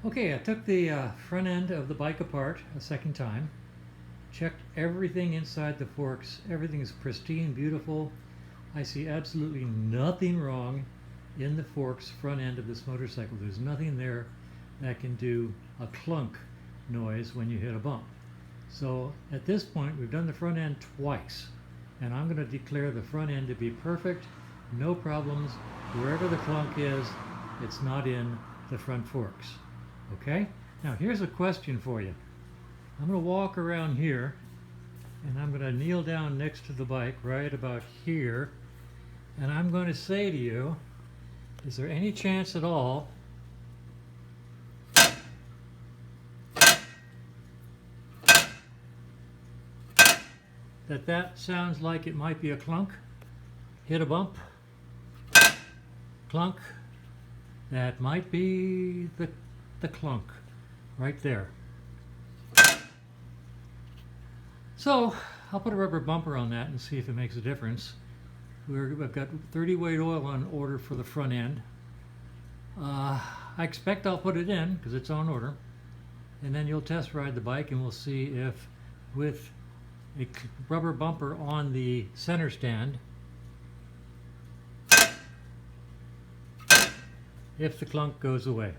Okay, I took the front end of the bike apart a second time, checked everything inside the forks. Everything is pristine, beautiful. I see absolutely nothing wrong in the forks front end of this motorcycle. There's nothing there that can do a clunk noise when you hit a bump. So at this point, we've done the front end twice, and I'm going to declare the front end to be perfect, no problems. Wherever the clunk is, it's not in the front forks. Okay? Now here's a question for you. I'm going to walk around here, and I'm going to kneel down next to the bike right about here, and I'm going to say to you, is there any chance at all that sounds like it might be a clunk? Hit a bump, clunk. That might be the clunk right there. So I'll put a rubber bumper on that and see if it makes a difference. I've got 30 weight oil on order for the front end. I expect I'll put it in because it's on order, and then you'll test ride the bike and we'll see if with a rubber bumper on the center stand, if the clunk goes away.